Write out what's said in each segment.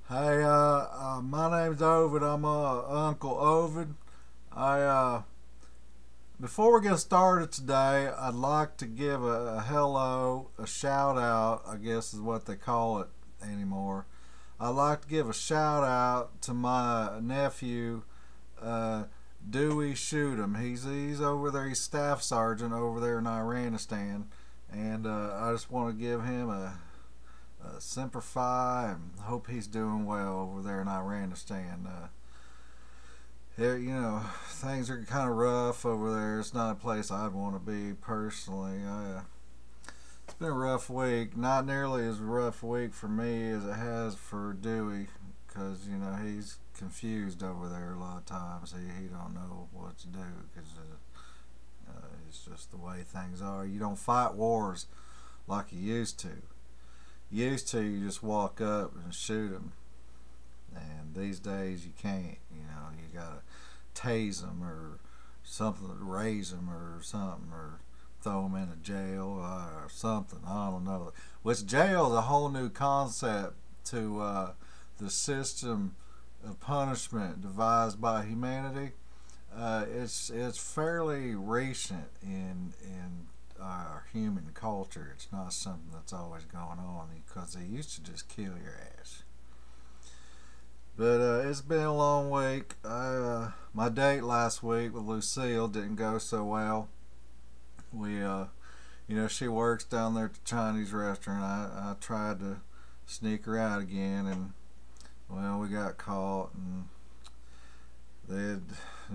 Hey, my name's Ovid. I'm Uncle Ovid. I Before we get started today, I'd like to give a hello, a shout out. I guess is what they call it anymore. I'd like to give a shout out to my nephew, uh, Dewey Shootem. He's over there. He's staff sergeant over there in Iranistan, and I just want to give him a Semper Fi, and hope he's doing well over there in Iranistan. Here, things are kind of rough over there. It's not a place I'd want to be personally. It's been a rough week. Not nearly as rough week for me as it has for Dewey, because he's confused over there a lot of times. He don't know what to do because it's just the way things are. You don't fight wars like you used to. You just walk up and shoot them, and these days you can't. You gotta tase them or something, raise them or something, or throw them in a jail or something. I don't know. Which jail is a whole new concept to the system of punishment devised by humanity. It's fairly recent in our human culture. It's not something that's always going on, because they used to just kill your ass. But it's been a long week. My date last week with Lucille didn't go so well. She works down there at the Chinese restaurant. I tried to sneak her out again, and well, we got caught, and it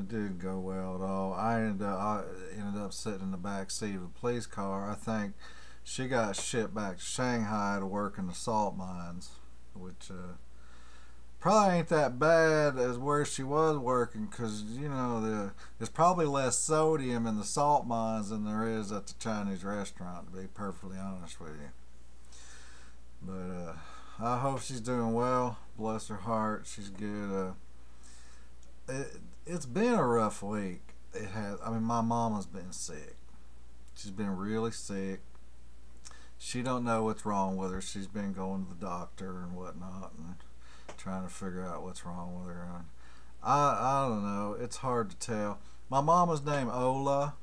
didn't go well at all. I ended up sitting in the back seat of the police car. I think she got shipped back to Shanghai to work in the salt mines, which probably ain't that bad as where she was working, because there's probably less sodium in the salt mines than there is at the Chinese restaurant, to be perfectly honest with you. But I hope she's doing well. Bless her heart, she's good. It's been a rough week. It has. I mean, my mama's been sick. She's been really sick. She don't know what's wrong with her. She's been going to the doctor and whatnot, and trying to figure out what's wrong with her. And I don't know. It's hard to tell. My mama's name Ola.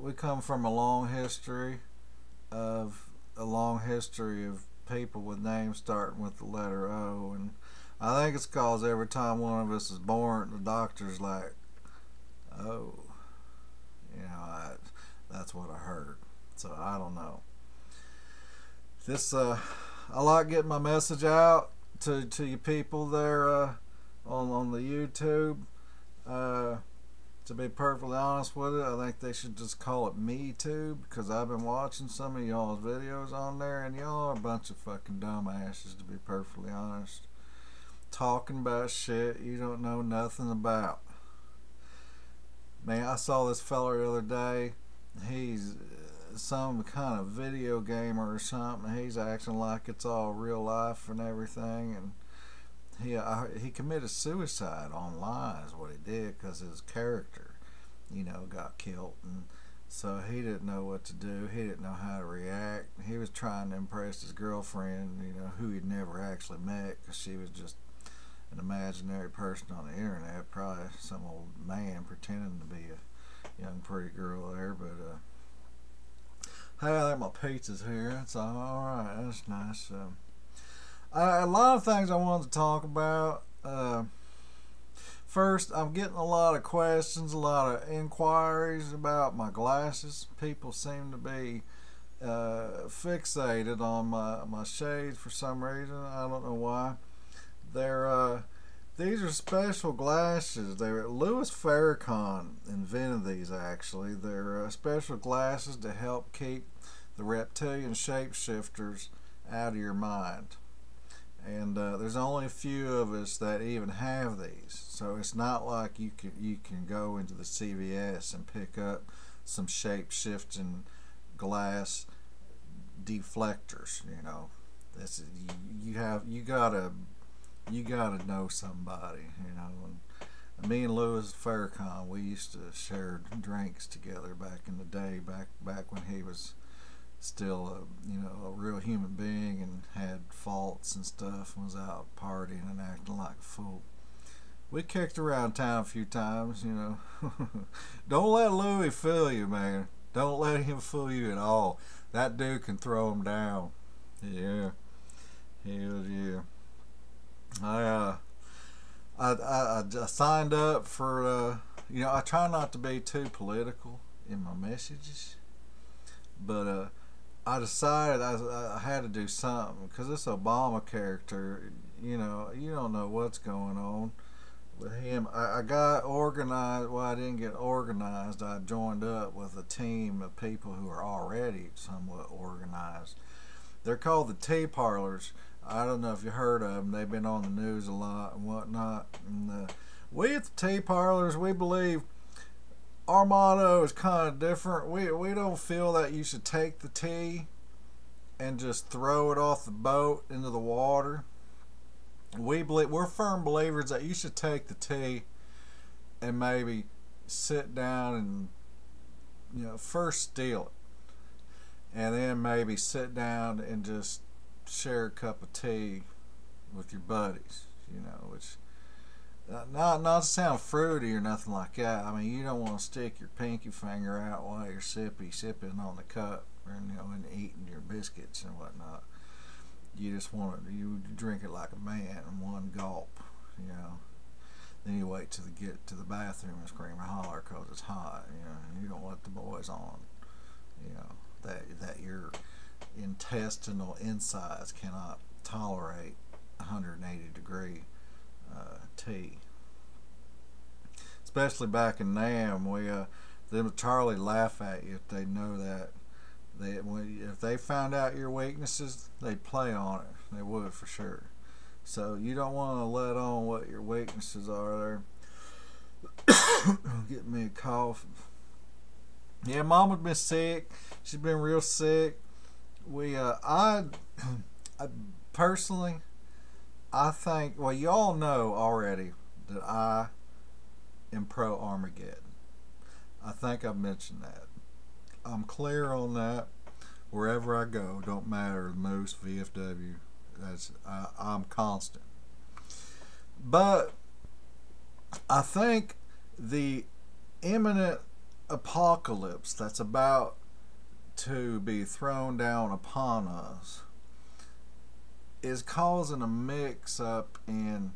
We come from a long history of people with names starting with the letter O, and I think it's because every time one of us is born, the doctor's like, "Oh, that's what I heard." So I don't know. I like getting my message out to you people there on the YouTube. To be perfectly honest with it, I think they should just call it MeTube, because I've been watching some of y'all's videos on there, and y'all are a bunch of fucking dumbasses, to be perfectly honest. Talking about shit you don't know nothing about. Man, I saw this fella the other day. He's some kind of video gamer or something. He's acting like it's all real life and everything, and he committed suicide online is what he did, because his character got killed, and so he didn't know what to do. He didn't know how to react. He was trying to impress his girlfriend, who he'd never actually met, because she was just an imaginary person on the internet, probably some old man pretending to be a young pretty girl there. But hey, I think my pizza's here. That's all right. That's nice. A lot of things I wanted to talk about. First, I'm getting a lot of questions, a lot of inquiries about my glasses. People seem to be fixated on my shades for some reason. I don't know why. These are special glasses. Louis Farrakhan invented these, actually. They're special glasses to help keep the reptilian shapeshifters out of your mind. And there's only a few of us that even have these, so it's not like you can go into the CVS and pick up some shape-shifting glass deflectors. This is, you gotta know somebody. And me and Louis Farrakhan, we used to share drinks together back in the day, back when he was still a real human being and had faults belts and stuff and was out partying and acting like a fool. We kicked around town a few times, you know. Don't let Louis fool you, man. Don't let him fool you at all. That dude can throw him down. Yeah. Hell yeah. I signed up for, you know, I try not to be too political in my messages, but I decided I had to do something because this Obama character, you know, you don't know what's going on with him. I got organized. Well, I didn't get organized. I joined up with a team of people who are already somewhat organized. They're called the Tea Parlors. I don't know if you heard of them. They've been on the news a lot and whatnot. And we at the Tea Parlors, we believe our motto is kind of different. We don't feel that you should take the tea and just throw it off the boat into the water. We're firm believers that you should take the tea and maybe sit down and, you know, first steal it, and then maybe sit down and just share a cup of tea with your buddies, you know, which not to sound fruity or nothing like that. I mean, you don't want to stick your pinky finger out while you're sipping on the cup, or, you know, and eating your biscuits and whatnot. You just want to, you drink it like a man in one gulp, you know. Then you wait till you get to the bathroom and scream and holler because it's hot, you know. And you don't let the boys on, you know, that your intestinal insides cannot tolerate 180-degree tea. Especially back in Nam, them Charlie laugh at you if they know that. If they found out your weaknesses, they'd play on it. They would for sure. So you don't want to let on what your weaknesses are there. Get me a cough. Yeah, Mama's been sick. She's been real sick. I personally, I think, well, you all know already that I am pro Armageddon. I think I've mentioned that. I'm clear on that. Wherever I go, don't matter, Moose, VFW, I'm constant. But I think the imminent apocalypse that's about to be thrown down upon us is causing a mix up in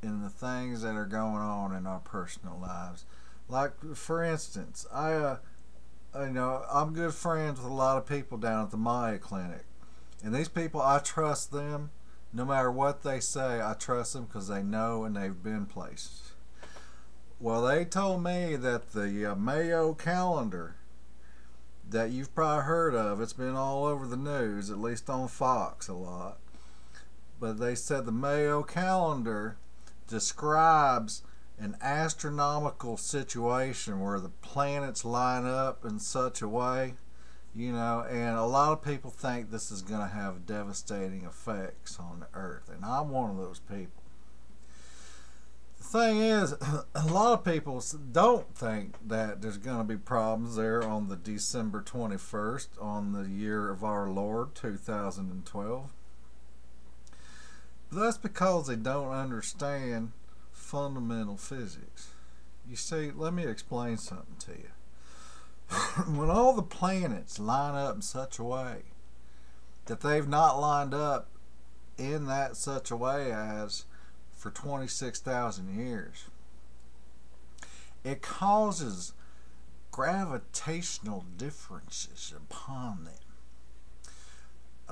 the things that are going on in our personal lives. Like, for instance, you know, I'm good friends with a lot of people down at the Maya Clinic, and these people, I trust them. No matter what they say, I trust them because they know and they've been places. Well, they told me that the Mayo calendar that you've probably heard of, it's been all over the news, at least on Fox a lot, but they said the Mayo calendar describes an astronomical situation where the planets line up in such a way, you know, and a lot of people think this is going to have devastating effects on the earth, and I'm one of those people. The thing is, a lot of people don't think that there's going to be problems there on the December 21st on the year of our Lord 2012. But that's because they don't understand fundamental physics. You see, let me explain something to you. When all the planets line up in such a way that they've not lined up in that such a way as for 26,000 years, it causes gravitational differences upon them.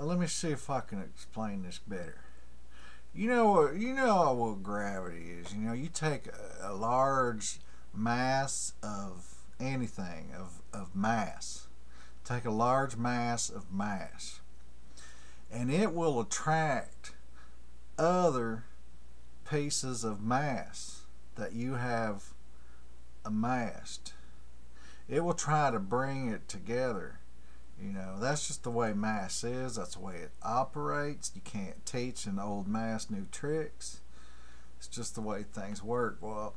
Let me see if I can explain this better. You know what gravity is. You know, you take a large mass of anything, of mass. Take a large mass of mass, and it will attract other pieces of mass that you have amassed. It will try to bring it together. You know, that's just the way mass is. That's the way it operates. You can't teach an old mass new tricks. It's just the way things work. Well,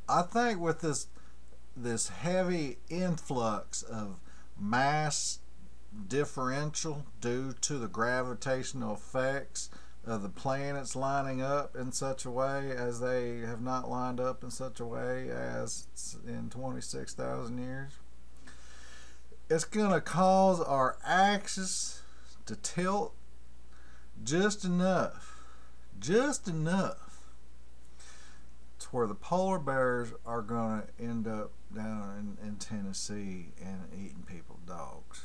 I think with this heavy influx of mass differential due to the gravitational effects of the planets lining up in such a way as they have not lined up in such a way as in 26,000 years. It's going to cause our axis to tilt just enough to where the polar bears are going to end up down in Tennessee and eating people's dogs.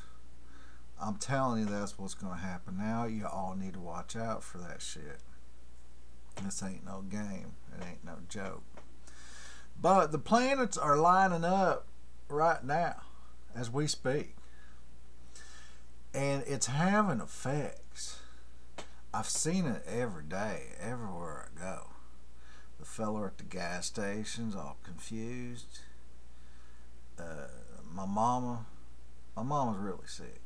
I'm telling you, that's what's going to happen now. You all need to watch out for that shit. This ain't no game. It ain't no joke. But the planets are lining up right now as we speak. And it's having effects. I've seen it every day, everywhere I go. The fella at the gas station's all confused. My mama's really sick.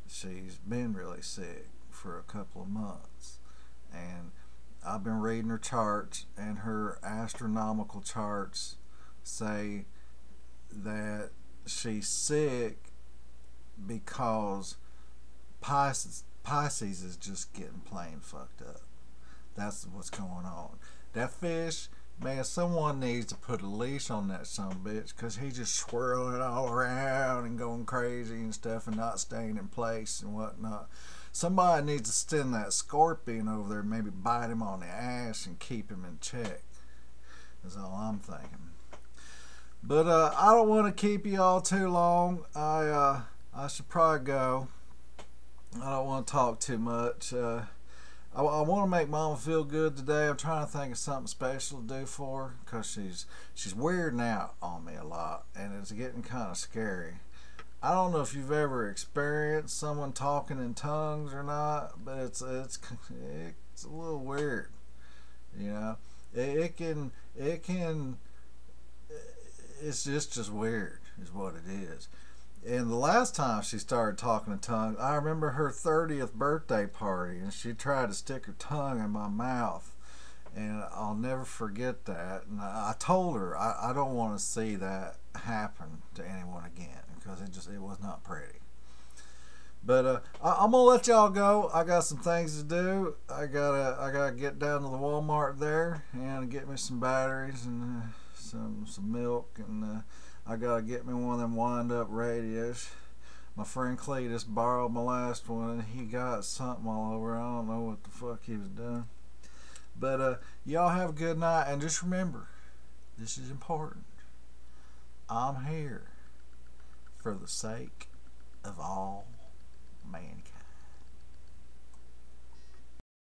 She's been really sick for a couple of months. And I've been reading her charts, and her astronomical charts say that she's sick because Pisces is just getting plain fucked up. That's what's going on. That fish, man, someone needs to put a leash on that sumbitch, because he's just swirling all around and going crazy and stuff and not staying in place and whatnot. Somebody needs to send that scorpion over there, maybe bite him on the ass and keep him in check. That's all I'm thinking. But I don't want to keep you all too long. I should probably go. I don't want to talk too much. I want to make Mama feel good today. I'm trying to think of something special to do for her, because she's weirding out on me a lot, and it's getting kind of scary. I don't know if you've ever experienced someone talking in tongues or not, but it's a little weird. You know, it can it's just weird is what it is. And the last time she started talking in tongues, I remember her 30th birthday party, and she tried to stick her tongue in my mouth, and I'll never forget that. And I told her I don't want to see that happen to anyone again, because it was not pretty. But I'm gonna let y'all go. I got some things to do. I gotta get down to the Walmart there and get me some batteries and some milk, and I gotta get me one of them wind-up radios. My friend Cletus borrowed my last one, and he got something all over. I don't know what the fuck he was doing. But y'all have a good night, and just remember, this is important. I'm here for the sake of all mankind.